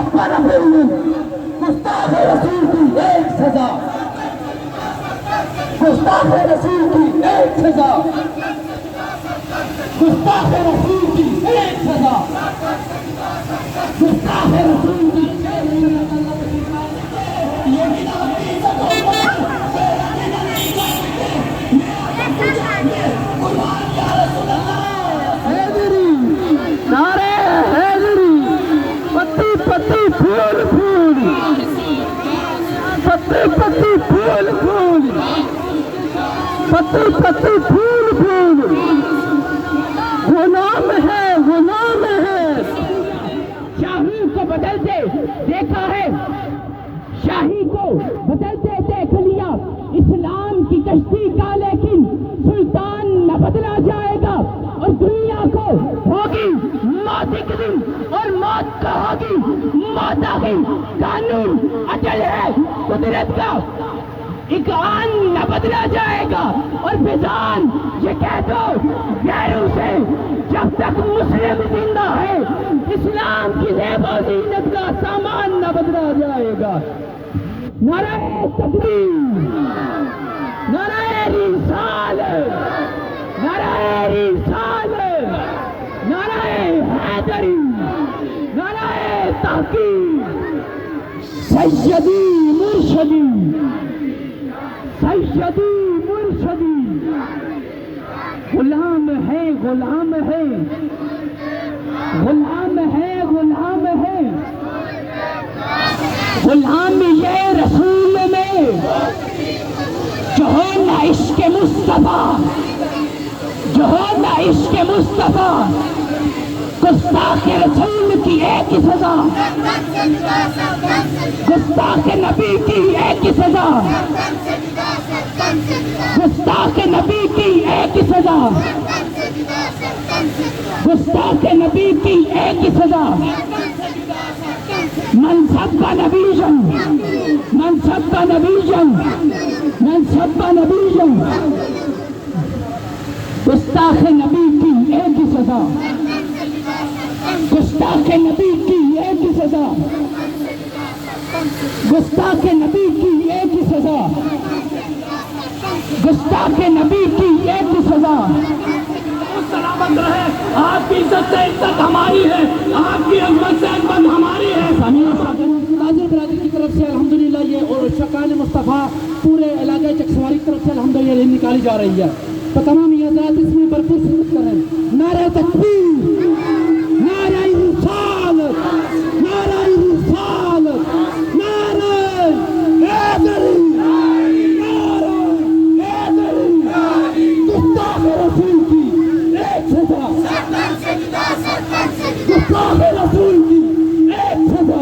کفر رسول گستاخ رسول کی ایک سزا گستاخ رسول کی ایک سزا گستاخ رسول کی ایک سزا گستاخ رسول کی نعرے حیدری پتی پتی پھول پھول پتی پتی پھول پھول پتی پتی پھول پھول غلام ہے غلام ہے شاہی کو بدلتے دیکھا ہے شاہی کو بدلتے دیکھ لیا اسلام کی کشتی کا لیکن سلطان نہ بدلا جائے گا اور دنیا کو ہوگی موت ایک دن اور موت کا ہوگی موت آگئی قانون اٹل ہے قدرت کا ایک آن نہ بدلا جائے گا اور فضان یہ کہہ دو غیروں سے جب تک مسلم زندہ ہے اسلام کی زیب و زینت کا سامان نہ بدلا جائے گا نعرہ تکبیر نعرہ رسالت نعرہ رسالت نعرہ حیدری نعرہ تحقیق سیدی مرشدی سیدی مرشدی غلام ہے غلام ہے غلام ہے غلام ہے غلام یہ رسول میں جو ہو نہ عشق مصطفیٰ جو ہو نہ عشق مصطفیٰ گستاخ رسول کی ایک ہی سزا گستاخ نبی کی ایک ہی سزا گستاخ نبی کی ایک ہی سزا گستاخ نبی کی ایک ہی سزا منصب کا نبی جن منصب کا نبی جن منصب کا نبی جن گستاخ نبی کی ایک ہی سزا گستاخ نبی کی ایک ہی سزا گستاخ نبی کی ایک ہی سزا گستاخ نبی کی ایک ہی سزا سلامت رہے آپ کی عزت سے عزت ہماری ہے آپ کی عظمت سے عظمت ہماری ہے تاجر برادری کی طرف سے الحمدللہ یہ اور شکان مصطفیٰ پورے علاقے چکسواری کی طرف سے الحمدللہ یہ نکالی جا رہی ہے تو تمام یہ حضرات اس میں بھرپور شرکت کریں نعرہ تکبیر نعرہ رسالت نعرہ رسالت نعرہ حیدری نعرہ حیدری گستاخ رسول کی ایک سزا گستاخ رسول کی ایک سزا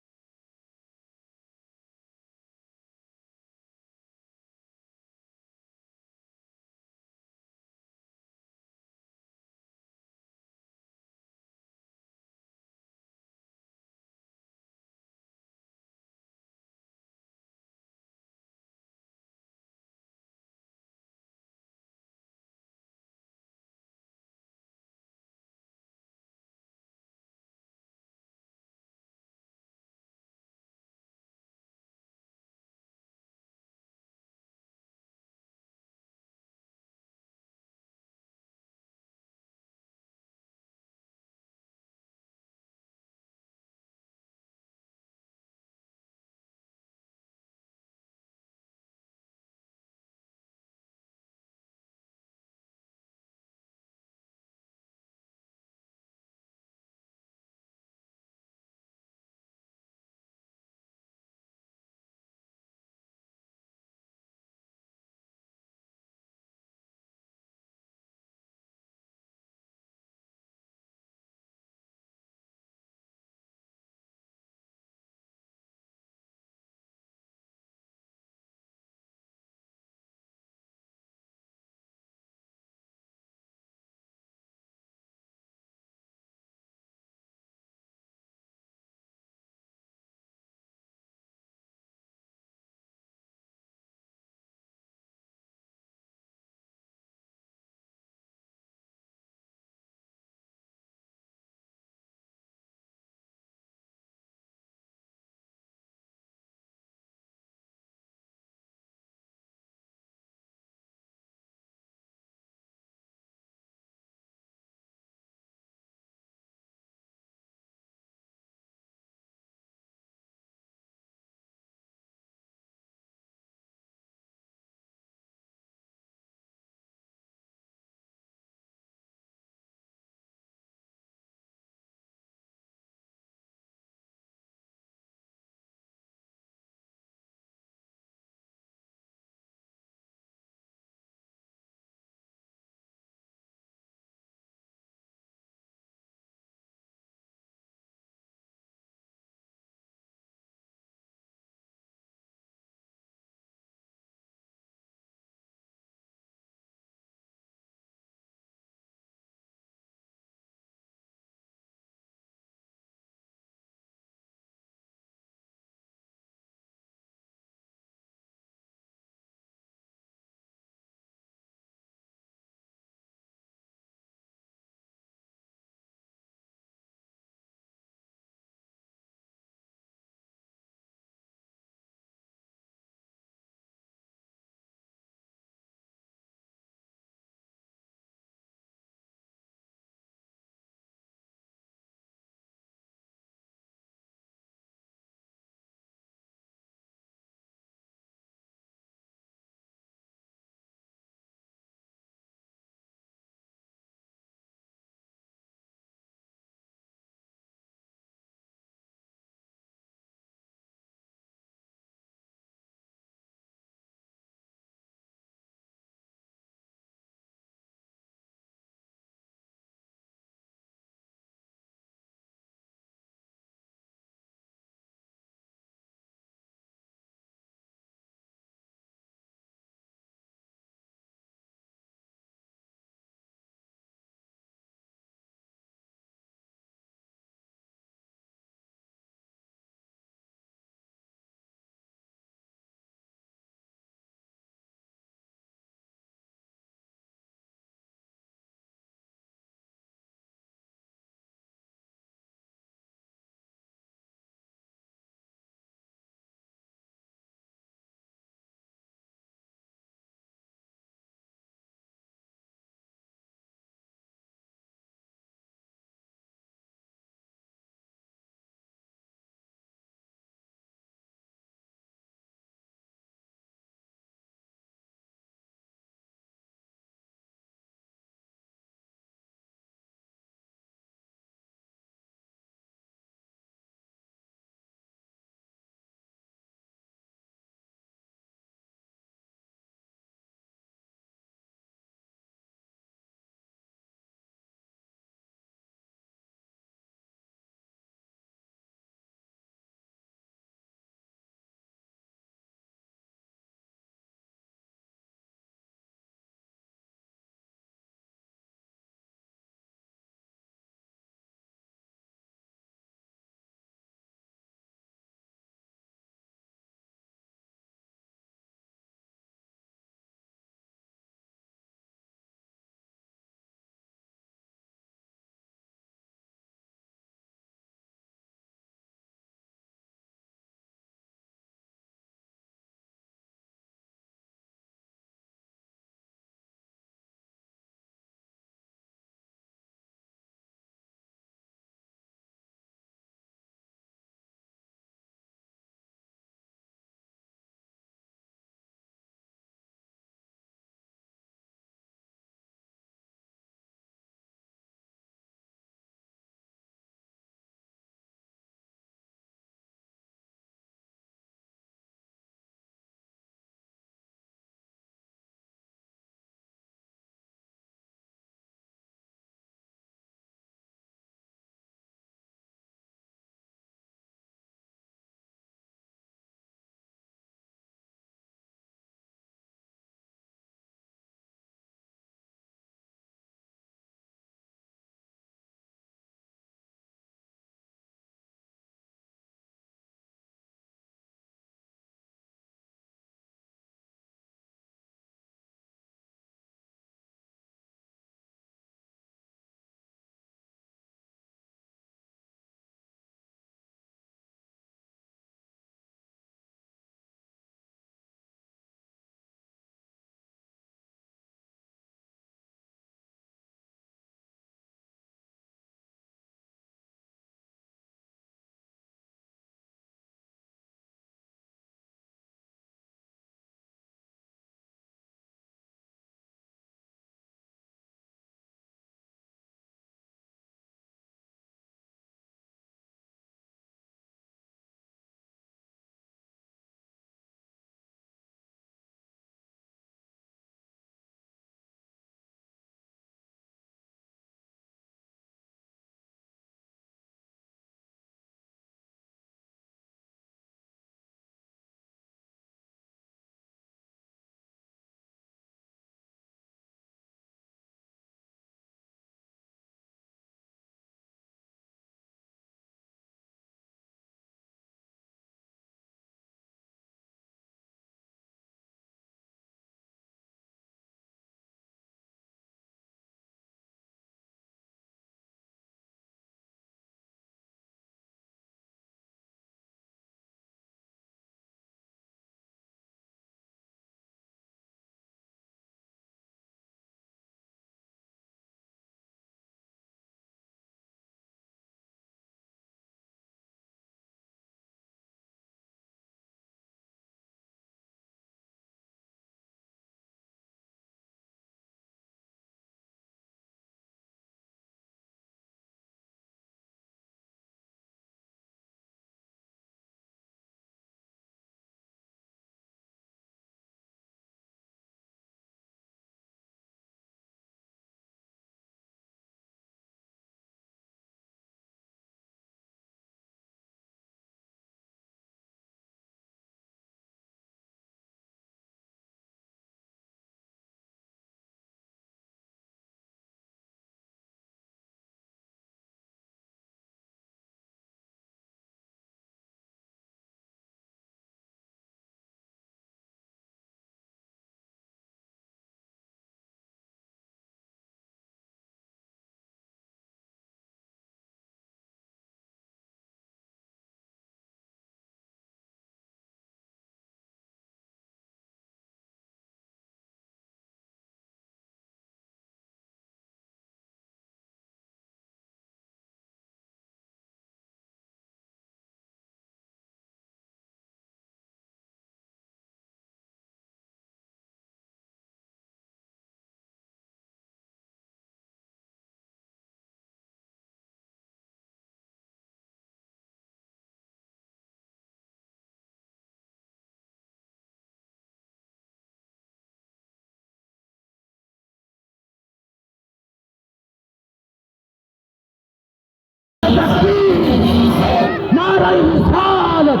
رسالت،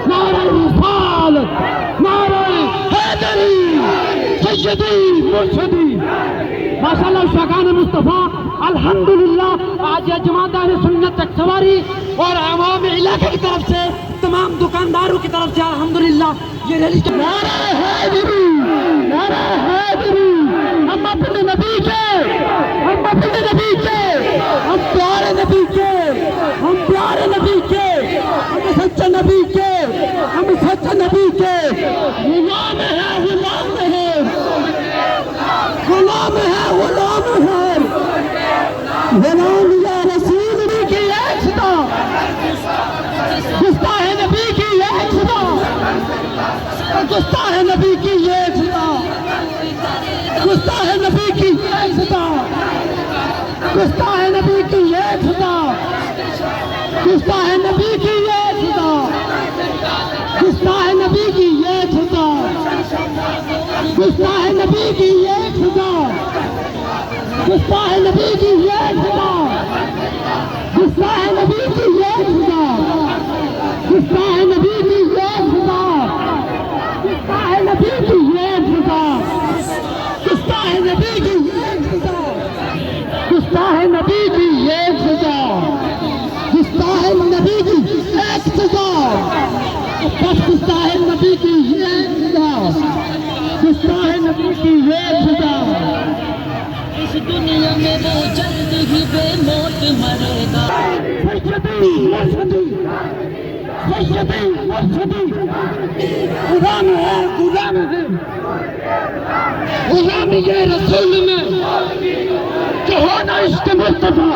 نعرہ رسالت، نعرہ حیدری، سیدی مرشدی۔ ماشاءاللہ شاگان مصطفیٰ الحمدللہ آج یہ جماعت اہل سنت چکسواری اور عوام علاقے کی طرف سے تمام دکانداروں کی طرف سے الحمدللہ یہ ریلی نعرہ حیدری، نعرہ حیدری۔ ہم اپنے نبی کے، ہم اپنے نبی کے، ہم پیارے نبی کے، ہم پیارے نبی کے، ہم سچے نبی کے، ہم سچے نبی کے غلام ہیں، غلام ہیں، غلام ہے، غلام ہے، غلام یا رسول نبی کی ایک صدا، گستاخ نبی کی ایک صدا، گستاخ نبی کی ایک صدا، گستاخ نبی کی ایک صدا، گستاخ نبی کی ایک صدا، گستاخ نبی کی ایک صدا، گستاخ نبی کی ایک صدا، گستاخ نبی کی ایک صدا، گستاخ نبی کی ایک صدا، گستاخ نبی کی ایک صدا، گستاخ نبی کی ایک صدا، گستاخ نبی کی ایک صدا، گستاخ نبی کی ایک صدا، گستاخ نبی کی ایک صدا، گستاخ نبی کی ایک صدا، بس گستاخ نبی کی ایک صدا، گستاخ نبی کی ایک صدا۔ اس دنیا میں وہ جلد ہی بے موت مرے گا۔ سیدی مرشدی، سیدی مرشدی، غلام ہے، غلام ہے، غلامی رسول میں کہ ہونا عشق مصطفیٰ،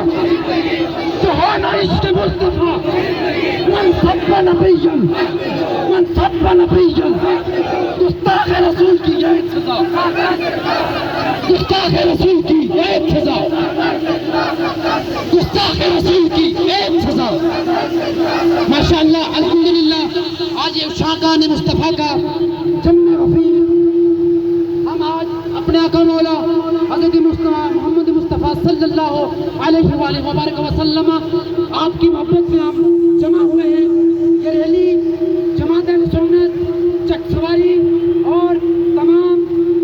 کہ ہونا عشق مصطفیٰ۔ من سب نبیًا، من سب نبیًا، گستاخ رسول کی ایک سزا، گستاخ رسول کی ایک سزا، گستاخ رسول کی ایک سزا۔ ماشاءاللہ الحمدللہ آج یہ شاگان مصطفیٰ کا جمع وفیر، ہم آج اپنے آقا مولا حضرت مصطفیٰ محمد مصطفیٰ صلی اللہ علیہ وآلہ وبارک وسلم آپ کی محبت میں ہم جمع ہوئے ہیں۔ یہ ریلی جماعت اہل سنت چکسواری اور تمام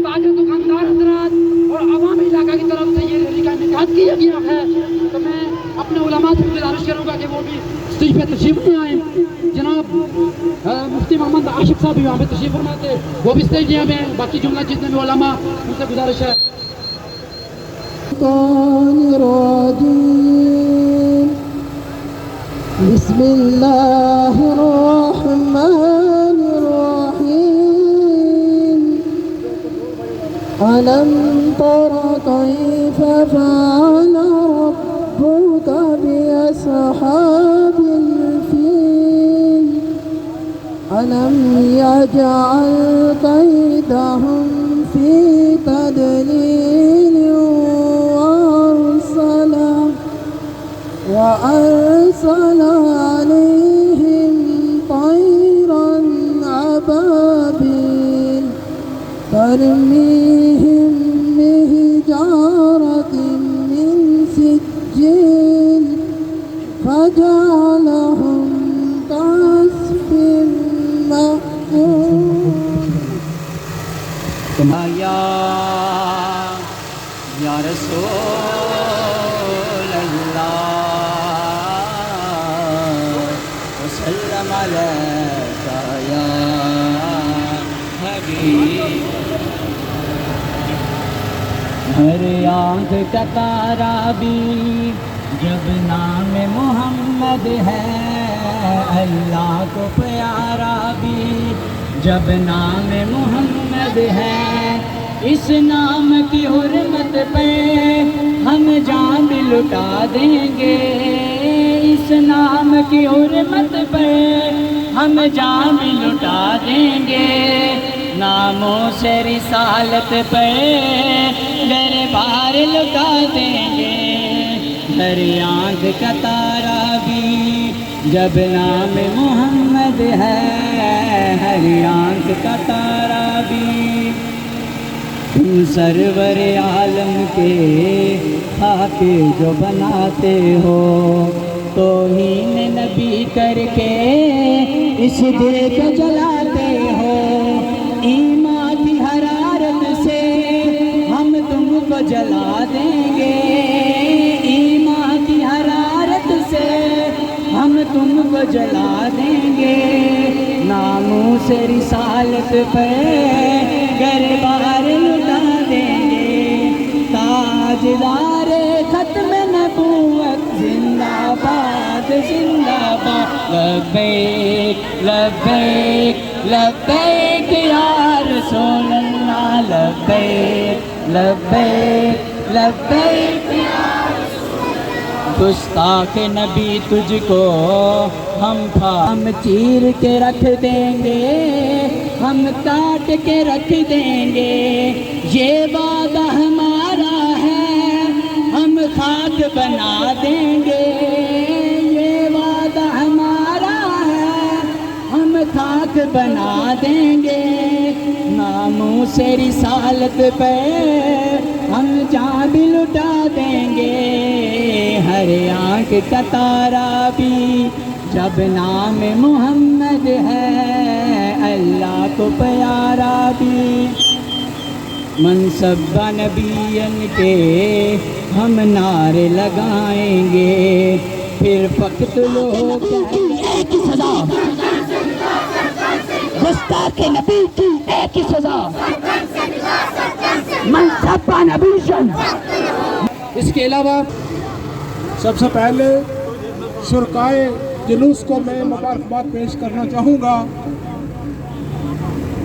تاجر دکاندار حضرات اور عوام علاقہ کی طرف سے یہ ریلی کا انعقاد کیا گیا ہے، تو میں اپنے علماء سے گزارش کروں گا کہ وہ بھی اسٹیج پہ تشریف لے آئیں۔ جناب مفتی محمد عاشق صاحب بھی وہاں پہ تشریف فرماتے، وہ بھی اسٹیج لے آئیں۔ باقی جملہ جتنے بھی علماء ان سے گزارش ہے۔ بسم اللہ الرحمن الرحیم ألم تر كيف فعل ربك بأصحاب الفيل ألم يجعل كيدهم في تضليل وأرسل عليهم طيرا أبابيل ترميهم بحجارة من سجيل فجعلهم كعصف مأكول۔ یا رسول اللہ وسلم علیک یا حبیب۔ ہر آنکھ کا تارا بھی جب نام محمد ہے، اللہ کو پیارا بھی جب نام محمد ہے، اس نام کی حرمت پہ ہم جان لٹا دیں گے، اس نام کی حرمت پہ ہم جان لٹا دیں گے، ناموں سے رسالت پہ دربار لٹا دیں گے۔ ہر آنکھ کا تارا بھی جب نام محمد ہے، ہر آنکھ کا تارا بھی تم سرور عالم کے خاک جو بناتے ہو، توہین نبی کر کے اس دل کو جلاتے ہو، ایمان کی حرارت سے ہم تم کو جلا دیں گے، ایمان کی حرارت سے ہم تم کو جلا دیں گے، ناموس رسالت پر گربار لٹا دیں گے، تاجدار ختم نبوت زندہ باد زندہ باد، لبیک لبیک لبیک یا رسول اللہ، لبیک لبیک لبیک یا گستاخ نبی تجھ کو ہم چیر کے رکھ دیں گے، ہم کاٹ کے رکھ دیں گے، یہ وعدہ ہمارا ہے ہم خاک بنا دیں گے، یہ وعدہ ہمارا ہے ہم خاک بنا دیں گے، ناموس رسالت پہ ہم جان بھی لٹا دیں گے، ہر آنکھ کا تارا بھی جب نام محمد ہے، اللہ کو پیارا بھی، منصب نبیین کے ہم نعرے لگائیں گے، پھر فقط لوگ ایک ہی سزا، گستاخ نبی کی ایک ہی سزا، منصب نبیین۔ اس کے علاوہ سب سے پہلے شرکائے جلوس کو میں مبارکباد پیش کرنا چاہوں گا۔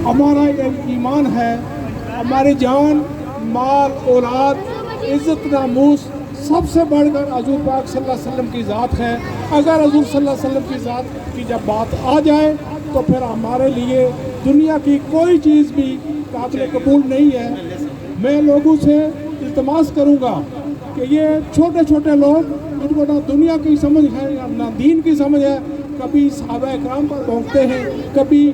ہمارا یہ ایمان ہے، ہماری جان، مال، اولاد، عزت، ناموس سب سے بڑھ کر حضور پاک صلی اللہ علیہ وسلم کی ذات ہے۔ اگر حضور صلی اللہ علیہ وسلم کی ذات کی جب بات آ جائے تو پھر ہمارے لیے دنیا کی کوئی چیز بھی قابل قبول نہیں ہے۔ میں لوگوں سے التماس کروں گا کہ یہ چھوٹے چھوٹے لوگ جن کو نہ دنیا کی سمجھ ہے نہ دین کی سمجھ ہے، کبھی صحابہ اکرام پر بھونکتے ہیں، کبھی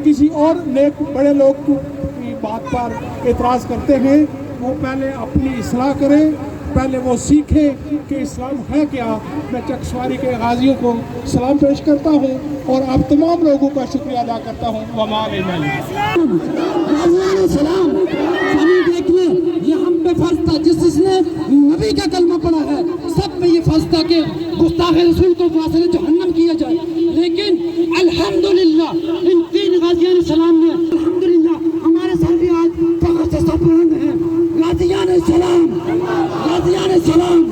کسی اور نیک بڑے لوگ کی بات پر اعتراض کرتے ہیں۔ وہ پہلے اپنی اصلاح کریں، پہلے وہ سیکھیں کہ اسلام ہے کیا۔ میں چکسواری کے غازیوں کو سلام پیش کرتا ہوں اور آپ تمام لوگوں کا شکریہ ادا کرتا ہوں۔ وما علینا سلام دیکھ لیں، یہ ہم پہ فرض تھا، جس نے نبی کا کلمہ پڑھا ہے سب پہ یہ فرض تھا کہ گستاخ رسول کو فاصلے جہنم کیا جائے، لیکن الحمدللہ ان تین غازیان سلام نے الحمدللہ ہمارے سر بھی آج فخر سے سربلند ہیں۔ غازیان سلام، غازیان سلام،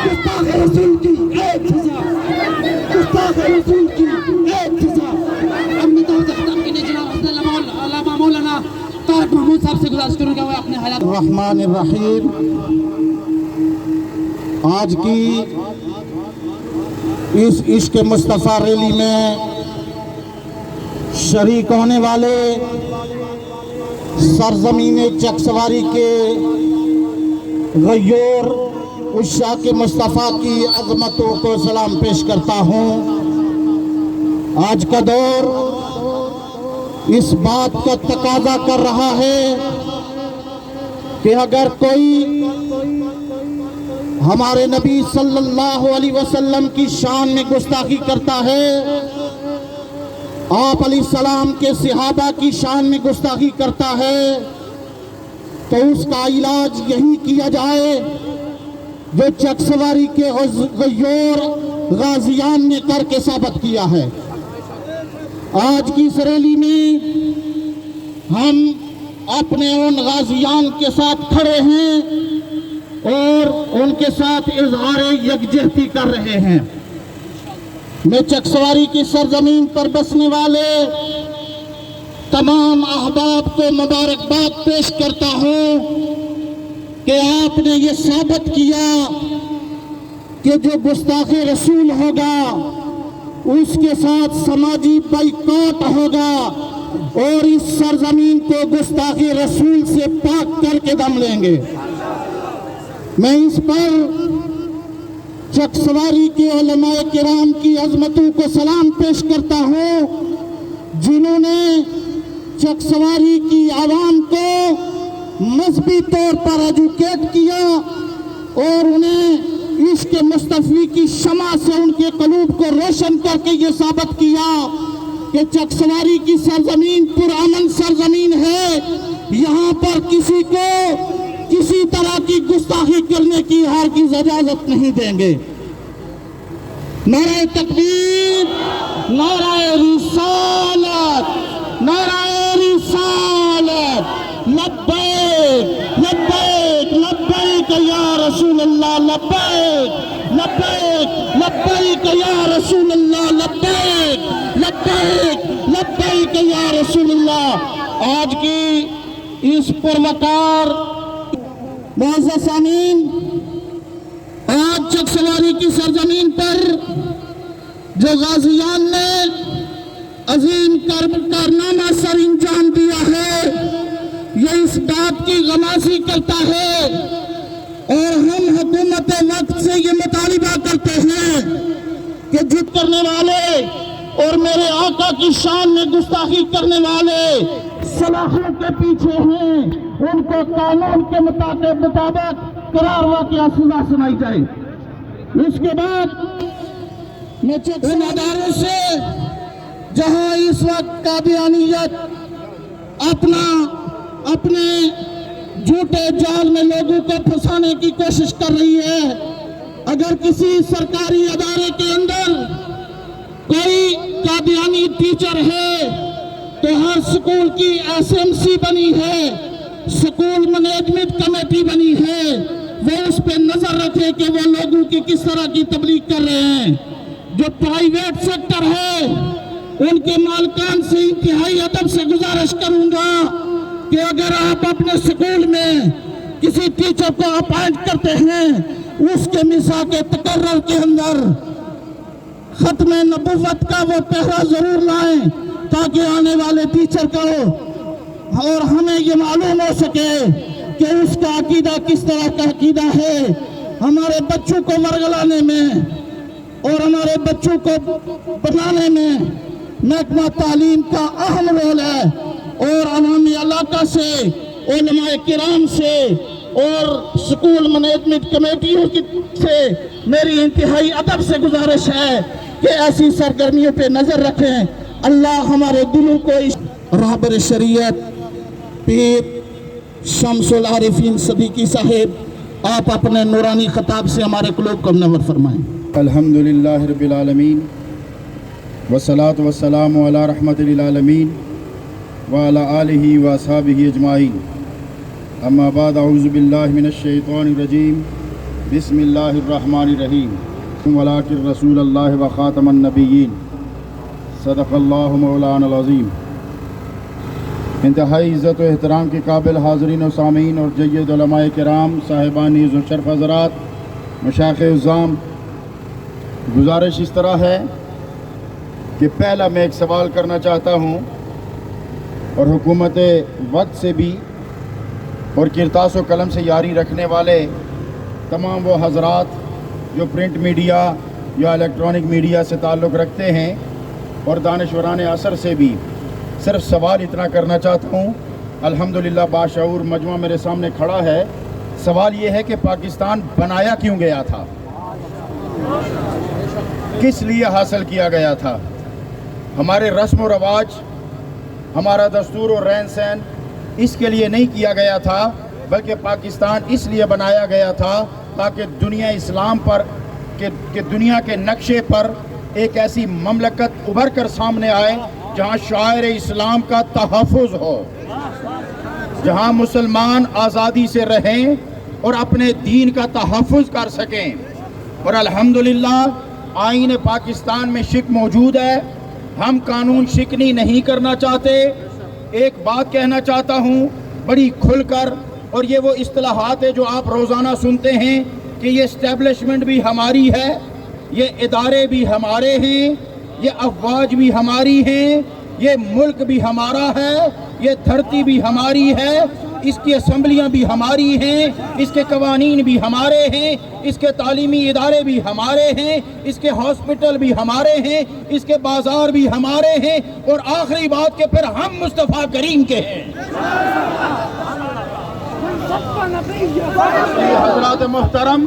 گستاخ رسول کی ایک سزا، گستاخ رسول کی ایک سزا۔ اب میں تو ختم کے لیے جناب علامہ مولانا طارق محمود صاحب سے گزارش کروں گا وہ اپنے حالات۔ الرحمن الرحیم۔ آج کی اس عشق مصطفیٰ ریلی میں شریک ہونے والے سرزمین چکسواری کے غیور عشاق مصطفیٰ کی عظمتوں کو سلام پیش کرتا ہوں۔ آج کا دور اس بات کا تقاضا کر رہا ہے کہ اگر کوئی ہمارے نبی صلی اللہ علیہ وسلم کی شان میں گستاخی کرتا ہے، آپ علیہ السلام کے صحابہ کی شان میں گستاخی کرتا ہے، تو اس کا علاج یہی کیا جائے جو چکسواری کے غیور غازیان نے کر کے ثابت کیا ہے۔ آج کی اس ریلی میں ہم اپنے ان غازیان کے ساتھ کھڑے ہیں اور ان کے ساتھ اظہار یکجہتی کر رہے ہیں۔ میں چکسواری کی سرزمین پر بسنے والے تمام احباب کو مبارکباد پیش کرتا ہوں کہ آپ نے یہ ثابت کیا کہ جو گستاخ رسول ہوگا اس کے ساتھ سماجی بائیکاٹ ہوگا اور اس سرزمین کو گستاخ رسول سے پاک کر کے دم لیں گے۔ میں اس پر چکسواری کے علماء کرام کی عظمتوں کو سلام پیش کرتا ہوں جنہوں نے چکسواری کی عوام کو مذہبی طور پر ایجوکیٹ کیا اور انہیں عشق مصطفی کی شمع سے ان کے قلوب کو روشن کر کے یہ ثابت کیا کہ چکسواری کی سرزمین پرامن سرزمین ہے، یہاں پر کسی کو کسی طرح کی گستاخی کرنے کی ہرگز اجازت نہیں دیں گے۔ نعرہ تکبیر، نعرہ رسالت، نعرہ رسالت، لبیک لبیک لبیک یا رسول اللہ، لبیک لبیک لبیک یا رسول اللہ، لبیک لبیک لبیک یا رسول اللہ۔ آج کی اس پروقار معزز سامعین، آج چکسواری کی سرزمین پر جو غازیان نے عظیم کارنامہ سر انجام دیا ہے، یہ اس بات کی غمازی کرتا ہے، اور ہم حکومت وقت سے یہ مطالبہ کرتے ہیں کہ جھٹ کرنے والے اور میرے آقا کی شان میں گستاخی کرنے والے سلاخوں کے پیچھے ہیں، ان کو قانون کے مطابق قرار واقعہ سزا سنائی جائے۔ اس کے بعد ان اداروں سے جہاں اس وقت قادیانیت اپنے جھوٹے جال میں لوگوں کو پھنسانے کی کوشش کر رہی ہے، اگر کسی سرکاری ادارے کے اندر کوئی قادیانی ٹیچر ہے تو ہر سکول کی SMC بنی ہے، سکول مینجمنٹ کمیٹی بنی ہے، وہ اس پہ نظر رکھے کہ وہ لوگوں کی کس طرح کی تبلیغ کر رہے ہیں۔ جو پرائیویٹ سیکٹر ہے ان کے مالکان سے انتہائی ادب سے گزارش کروں گا کہ اگر آپ اپنے سکول میں کسی ٹیچر کو اپائنٹ کرتے ہیں، اس کے میثاق تقرر کے اندر ختم نبوت کا وہ پہرا ضرور لائیں تاکہ آنے والے ٹیچر کو اور ہمیں یہ معلوم ہو سکے کہ اس کا عقیدہ کس طرح کا عقیدہ ہے۔ ہمارے بچوں کو ورگلانے میں اور ہمارے بچوں کو بنانے میں محکمہ تعلیم کا اہم رول ہے، اور عوامی علاقہ سے، علماء کرام سے اور سکول مینجمنٹ کمیٹیوں سے میری انتہائی ادب سے گزارش ہے کہ ایسی سرگرمیوں پہ نظر رکھیں۔ اللہ ہمارے دلوں کو رہبر شریعت پیر شمس العارفین صدیقی صاحب، آپ اپنے نورانی خطاب سے ہمارے قلوب کو منور فرمائیں۔ الحمدللہ رب العالمین والصلاة والسلام علی رحمت للعالمین وعلی آلہ واصحابہ اجمعین، اما بعد، اعوذ باللہ من الشیطان الرجیم، بسم اللہ الرحمن الرحیم، ولاکن رسول اللہ وخاتم النبیین، صدق اللہ مولانا العظیم۔ انتہائی عزت و احترام کے قابل حاضرین و سامعین اور جید علماء کرام، صاحبان عز و شرف حضرات، مشائخ عظام، گزارش اس طرح ہے کہ پہلا میں ایک سوال کرنا چاہتا ہوں، اور حکومت وقت سے بھی اور کرتاس و قلم سے یاری رکھنے والے تمام وہ حضرات جو پرنٹ میڈیا یا الیکٹرانک میڈیا سے تعلق رکھتے ہیں، اور دانشوران عصر سے بھی، صرف سوال اتنا کرنا چاہتا ہوں۔ الحمدللہ باشعور مجمع میرے سامنے کھڑا ہے۔ سوال یہ ہے کہ پاکستان بنایا کیوں گیا تھا، کس لیے حاصل کیا گیا تھا؟ ہمارے رسم و رواج، ہمارا دستور و رہن سہن اس کے لیے نہیں کیا گیا تھا، بلکہ پاکستان اس لیے بنایا گیا تھا تاکہ دنیا اسلام پر کہ دنیا کے نقشے پر ایک ایسی مملکت ابھر کر سامنے آئے جہاں شعائر اسلام کا تحفظ ہو، جہاں مسلمان آزادی سے رہیں اور اپنے دین کا تحفظ کر سکیں۔ اور الحمدللہ آئین پاکستان میں شک موجود ہے، ہم قانون شکنی نہیں کرنا چاہتے۔ ایک بات کہنا چاہتا ہوں بڑی کھل کر، اور یہ وہ اصطلاحات ہے جو آپ روزانہ سنتے ہیں کہ یہ اسٹیبلشمنٹ بھی ہماری ہے، یہ ادارے بھی ہمارے ہیں، یہ افواج بھی ہماری ہیں، یہ ملک بھی ہمارا ہے، یہ دھرتی بھی ہماری ہے، اس کی اسمبلیاں بھی ہماری ہیں، اس کے قوانین بھی ہمارے ہیں، اس کے تعلیمی ادارے بھی ہمارے ہیں، اس کے ہاسپٹل بھی ہمارے ہیں، اس کے بازار بھی ہمارے ہیں، اور آخری بات کہ پھر ہم مصطفیٰ کریم کے ہیں۔ حضرات محترم،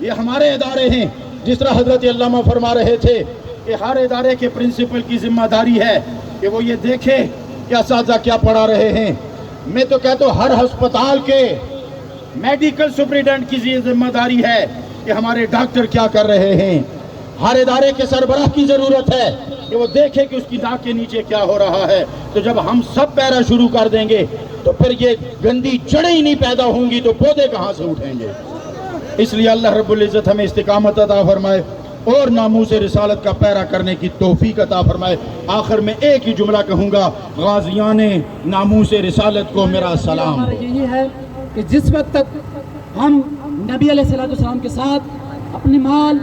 یہ ہمارے ادارے ہیں. جس طرح حضرت علامہ فرما رہے تھے کہ ہر ادارے کے پرنسپل کی ذمہ داری ہے کہ وہ یہ دیکھے کہ اساتذہ کیا پڑھا رہے ہیں. میں تو کہتا ہوں ہر ہسپتال کے میڈیکل سپرنٹینڈنٹ کی ذمہ داری ہے کہ ہمارے ڈاکٹر کیا کر رہے ہیں. ہر ادارے کے سربراہ کی ضرورت ہے کہ وہ دیکھے کہ اس کی ناک کے نیچے کیا ہو رہا ہے. تو جب ہم سب پیرا شروع کر دیں گے تو پھر یہ گندی جڑیں ہی نہیں پیدا ہوں گی تو پودے کہاں سے اٹھیں گے. اس لیے اللہ رب العزت ہمیں استقامت عطا فرمائے اور ناموس رسالت کا پیرا کرنے کی توفیق عطا فرمائے. آخر میں ایک ہی جملہ کہوں گا, غازیان ناموس رسالت کو میرا سلام. ہمارا یہی ہے کہ جس وقت تک ہم نبی علیہ السلام کے ساتھ اپنی مال,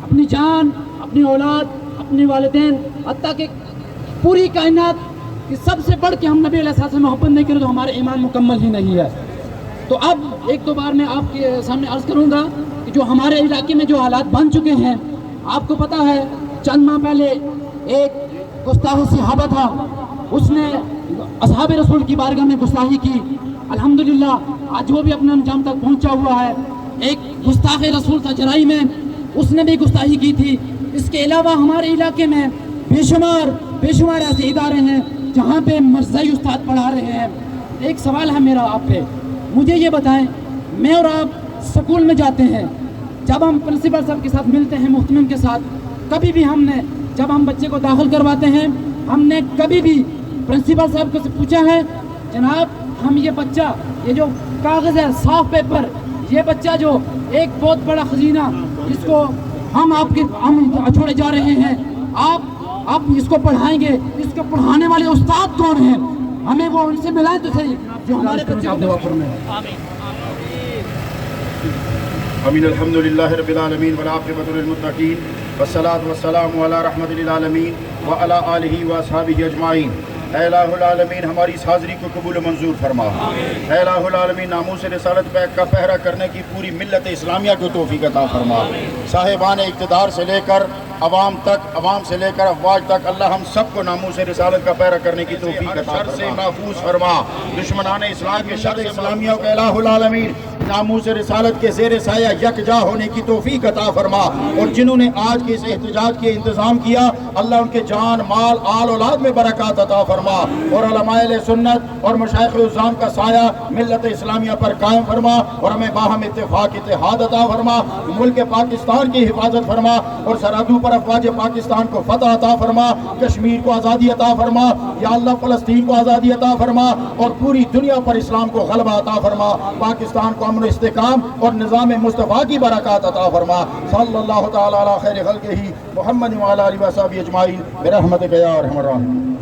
اپنی جان, اپنی اولاد, اپنے والدین, حتیٰ کہ پوری کائنات کی سب سے بڑھ کے ہم نبی علیہ السلام سے محبت نہیں کریں تو ہمارا ایمان مکمل ہی نہیں ہے. تو اب ایک دو بار میں آپ کے سامنے عرض کروں گا کہ جو ہمارے علاقے میں جو حالات بن چکے ہیں, آپ کو پتہ ہے چند ماہ پہلے ایک گستاخ صحابہ تھا, اس نے اصحاب رسول کی بارگاہ میں گستاخی کی. الحمدللہ آج وہ بھی اپنے انجام تک پہنچا ہوا ہے. ایک گستاخ رسول تھا جرائی میں, اس نے بھی گستاخی کی تھی. اس کے علاوہ ہمارے علاقے میں بے شمار ایسے ادارے ہیں جہاں پہ مرزائی استاد پڑھا رہے ہیں. ایک سوال ہے میرا آپ پہ, مجھے یہ بتائیں, میں اور آپ سکول میں جاتے ہیں, جب ہم پرنسپل صاحب کے ساتھ ملتے ہیں, محتمم کے ساتھ, کبھی بھی ہم نے جب ہم بچے کو داخل کرواتے ہیں ہم نے کبھی بھی پرنسپل صاحب کو سے پوچھا ہے جناب ہم یہ بچہ, یہ جو کاغذ ہے صاف پیپر, یہ بچہ جو ایک بہت بڑا خزینہ جس کو ہم چھوڑے جا رہے ہیں, آپ اس کو پڑھائیں گے, اس کو پڑھانے والے استاد کون ہیں, ہمیں وہ ان سے ملائیں تو صحیح جو ہمارے بچے کو دعا فرمائیں. امین. الحمدللہ رب العالمین والعاقبۃ للمتقین والصلاۃ والسلام علی رحمۃ للعالمین وعلی آلہ واصحابہ اجمعین. اے الہ العالمین ہماری اس حاضری کو قبول و منظور فرما. اے الہ العالمین ناموس رسالت کا پہرا کرنے کی پوری ملت اسلامیہ کو توفیق عطا فرما. صاحبان اقتدار سے لے کر عوام تک, عوام سے لے کر افواج تک, اللہ ہم سب کو ناموس رسالت کا پہرا کرنے کی توفیق عطا فرما. شر سے محفوظ فرما, دشمنان اسلام کے شر اسلامیہ کو الہ العالمین ناموس رسالت کے زیر سایہ یکجا ہونے کی توفیق عطا فرما. اور جنہوں نے آج کے اس احتجاج کے انتظام کیا, اللہ ان کے جان, مال, آل اولاد میں برکات عطا فرما. اور علماء اہل سنت اور مشائخ عظام کا سایہ ملت اسلامیہ پر قائم فرما. اور ہمیں باہم اتفاق اتحاد عطا فرما. ملک پاکستان کی حفاظت فرما اور سرحدوں پر افواج پاکستان کو فتح عطا فرما. کشمیر کو آزادی عطا فرما. یا اللہ فلسطین کو آزادی عطا فرما اور پوری دنیا پر اسلام کو غلبہ عطا فرما. پاکستان کو امن و استحکام اور نظام مصطفیٰ کی برکات عطا فرما. صلی اللہ تعالی علی خیر خلقہ محمد وعلی آلہ وصحبہ اجمعین برحمتک یا ارحم الراحمین.